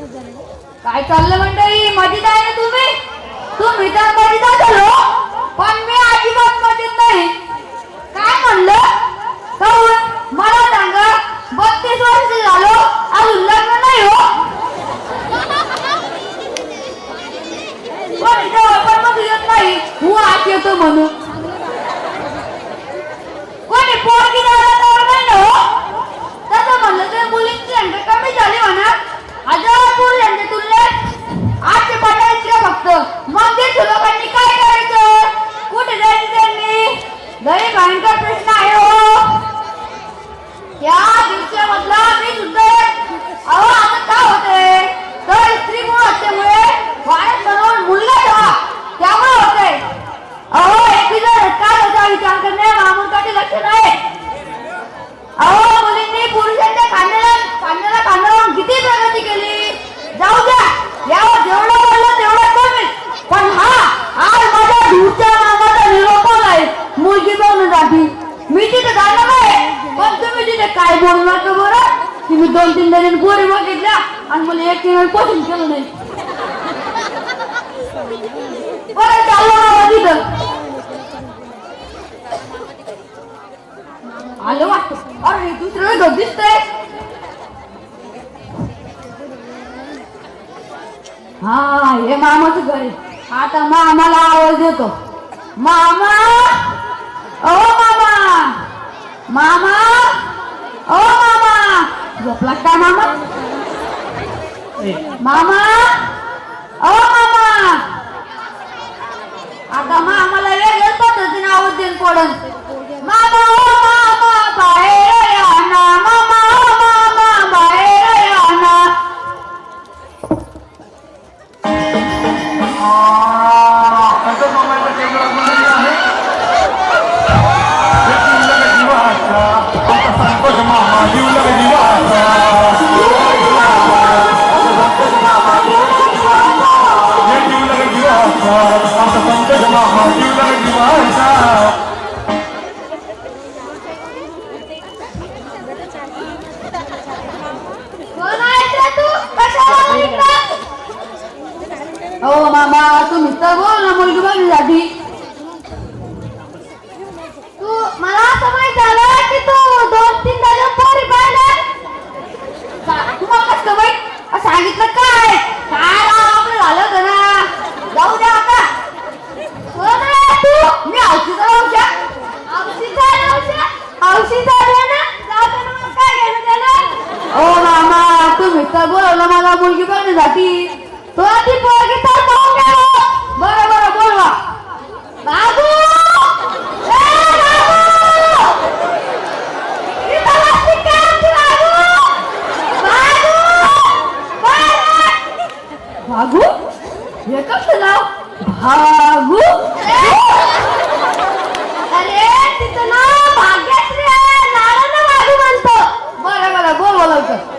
काय चाललं मंडळी? मजेत आहे ना तुम्ही? तुम्ही तर मजेत झालो, पण मी अजिबात मजेत नाही. काय म्हणलं? काहून मला सांगा, 32 वर्ष झालो अजून लग्न नाही हो. कोणी जवळ पण येत नाही, हो आत येतो म्हणून. कोणी पोरगी द्यायला तयार नाही ना हो. तसं म्हणलं तर मुलींची संख्या कमी झाली म्हणा. हजार पुरुषांच्या तुलनेत आजचे पटायचे का फक्त. मग ते लोकांनी काय करायचं? कुठे जायचं त्यांनी? लई भयंकर प्रश्न आहे हो. या दिवसामधला मी सुद्धा अहो आता काय होतंय तर स्त्री गुण हत्येमुळे वाढत बनवून मुलगा ठेवा त्यामुळे होतंय. अहो एकविसाव्या शतकाचा विचार करणे मामूलकाचे लक्षण आहे. अहो मुलींनी पुरुषांच्या खांद्याला खांदा लावून किती प्रगती केली. जाऊ द्या, यावर जेवढं बोललं तेवढं कमी. पण आज माझ्या दूरच्या मामाचा निरोप आहे मुलगी बघून जाती. मी तिथे जाणार आहे, पण तुम्ही तिथे काय बोलणार का बरं? की मी 2-3 जण पोरी बघितल्या आणि मला एक पसंत केलं नाही. बरं चालू ना तिथं आलं वाटतं. अरे दुसरं घर दिसतंय. हा हे मामाचं घर आहे. आता मामाला आवाज देतो. मामा, ओ मामा, मामा, ओ मामा. झोपला का मामा? मामा, ओ मामा. आता मामाला वेगळ्याच पद्धतीने आवाज देऊन पडन. मामा, ओ मामा, बाहेर या ना. मामा, ओ मामा, बाहेर या ना. हो मामा, तुम्ही तर बोल ना मुलगी बघण्यासाठी. तू मला असं माहित झालं की तू 2-3 डझन पोरी पाहिल्या. तुम्हाला कसं माहित? सांगितलं काय काय आपलं झालं होतं ना. जाऊ द्या आता. तू मी औषध ओ मामा, तुम्ही तर बोलवलं मला मुलगी बघण्यासाठी. तो ती पोरगी तर पाहून घ्या. बरं बरं बोलवा. बाबू, भागू हे कसं नाव? भागू? अरे तिचं नाव भाग्यश्री आहे. नारायण भागू म्हणतो. बरं बरं बोलवा लवकर.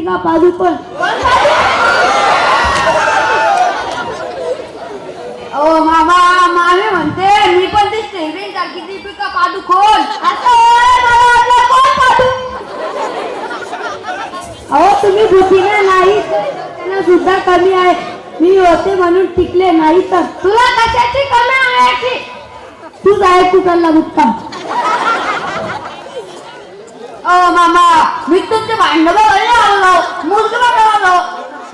दीपिका पादुकोण. ओ मामा, मामी म्हणते मी पण दिसते हिरोईन सारखी दीपिका पादुकोण. असं मला वाटलं कोण पादू. अहो तुम्ही भूतीने नाही त्यांना सुद्धा कमी आहे. मी होते म्हणून टिकले नाही तर तुला कशाची कमी आहे? तूच आहे कुठला मुक्काम. ओ मामा, मी तुमचे भांडण बघायला आलो, मुलगी बघायला आलो.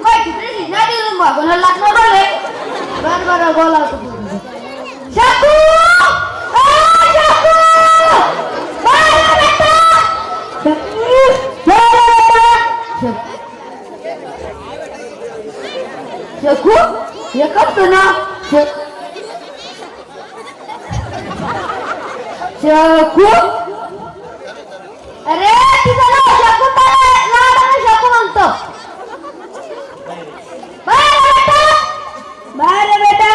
काय तिकडे शिजण्याची बघायला लागणार झाले. बरं बोला तुम्ही. शकू! शकू! बाहेर बेटा! शकू हे करतो ना. शकू, अरे तुझं नाव शकू लाडाने शकू म्हणतो. बाहेर बेटा.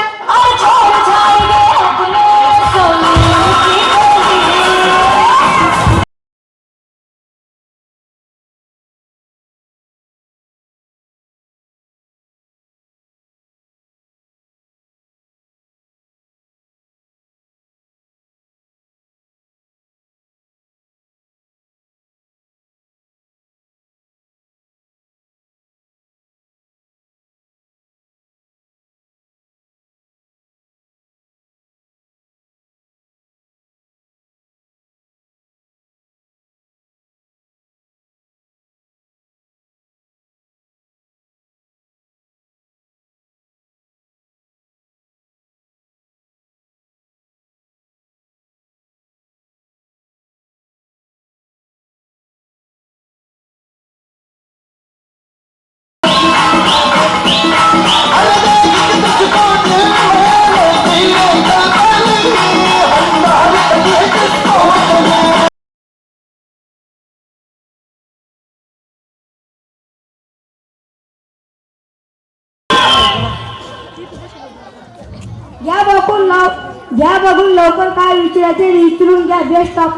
घ्या बघून लवकर काय विचारायचे विचारून घ्या. Best of.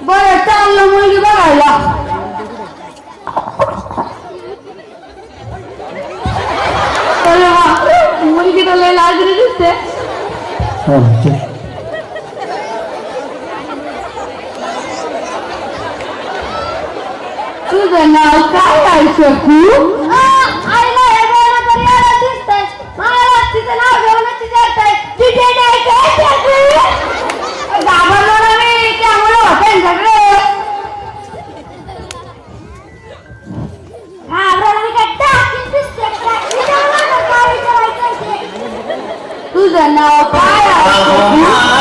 बरं चाललं मुलगी बघायला. मुलगी तर लय लाजरी दिसते. तुझं नाव काय आहे शकू? आईला हे गाणं तरी याला दिसतंय. मला तिचं नाव घेऊनच विचारतंय. तिथे नाही काय शकू? घाबरलो ना मी, त्यामुळे होते सगळे. घाबरलो मी काय टाकीत दिसते काय? विचारलं ना काय विचारायचं ते. तुझं नाव काय आहे शकू?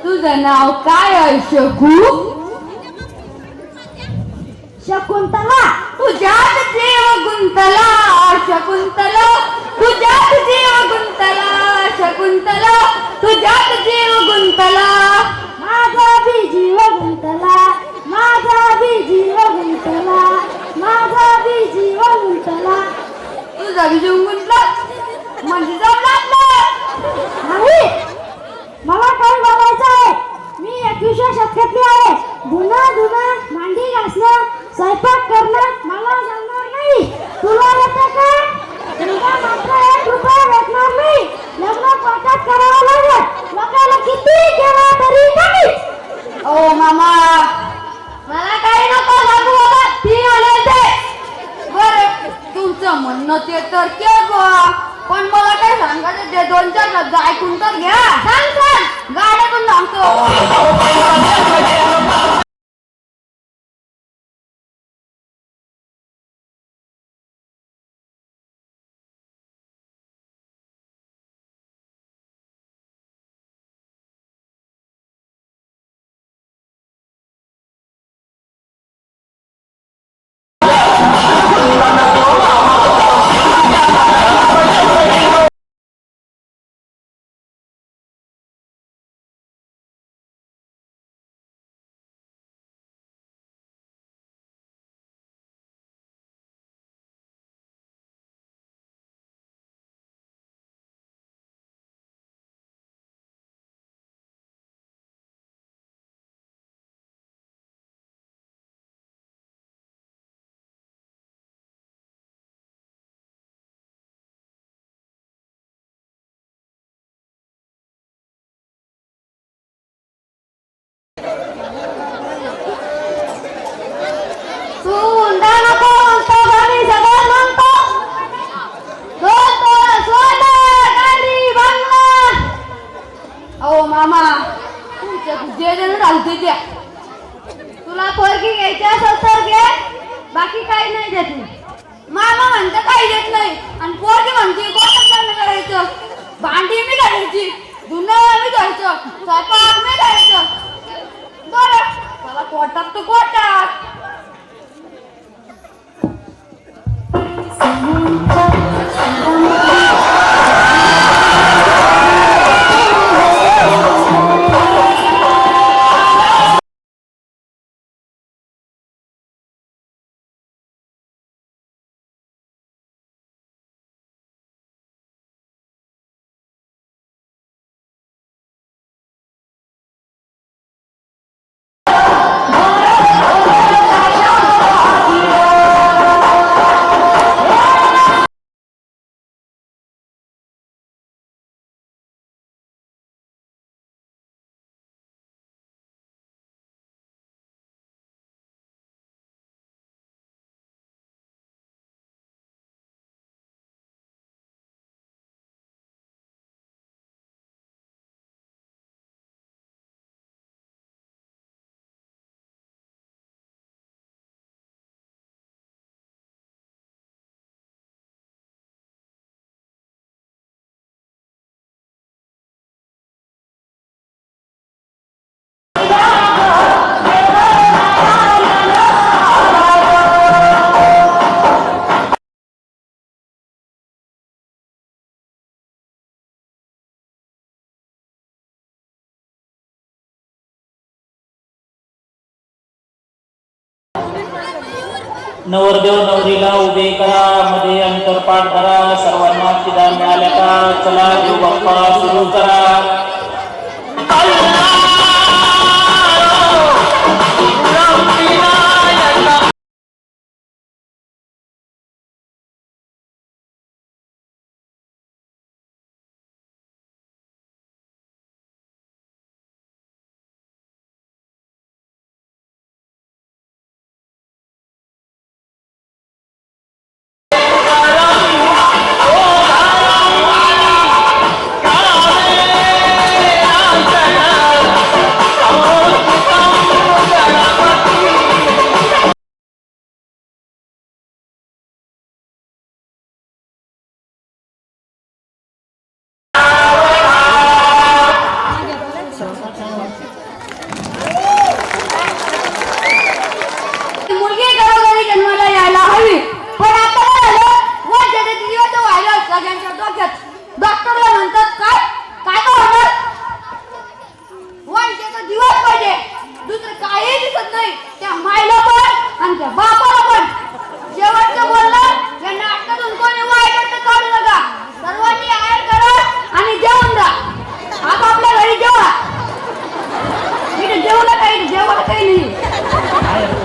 तुझं नाव काय आहे शकू? शकुंतला. तुझ्यात जीव गुंतला शकुंतला, तुझ्यात जीव गुंतला शकुंतला, तुझ्यात जीव गुंतला. माझा बी जीव गुंतला, माझा बी जीव गुंतला, माझा बी जीव गुंतला. तुझा बी जीव गुंतला म्हणजे जमला नाही. मला काय बोलायचं आहे? मी 21व्या शतकातली आहे. धुणं, मांडी घासणं, स्वयंपाक करणं मला जमणार नाही. तुला येतं का? तुला मात्र 1 रुपया भेटणार नाही. लग्न कोर्टात करावं लागेल. म्हणणं ते तर केलं बुवा. पण मला काय सांगायचं ते 2-4 शब्द ऐकून तर घ्या. सांग गाड्यातून सांगतो. तू हुंडा नको म्हणतो गाडी सगळं म्हणतो. 2 तोळा सोनं, गाडी, बंगला. अहो मामा तुमच्या जे जण घालते त्या. तुला पोरगी घ्यायची असेल तर घे, बाकी काही नाही देत. मामा म्हणतं काही देत नाही आणि पोरगी म्हणते कोण करायचं. भांडी मी घालायची, धुणं मी घ्यायचं, स्वयंपाक मी घ्यायचं. बरं मला कोटात तर कोटात. नवरदेव नवरीला उभे करा, मध्ये अंतरपाठ करा. सर्वांना शिदा मिळाल्या का? चला देव बाप्पा सुरू करा. डॉक्टरला म्हणतात काय काय होणार. वंशाचा दिवस पाहिजे, दुसरं काही दिसत नाही. त्या मायला पण आणि त्या बापाला पण. शेवटचं बोलणं या नाटकातून कोणी वाईट काढू नका. सर्वांनी आयर करा आणि जेवून जा. आपापल्या घरी जेवा. इथे जेवलं काही जेवायला काही नाही.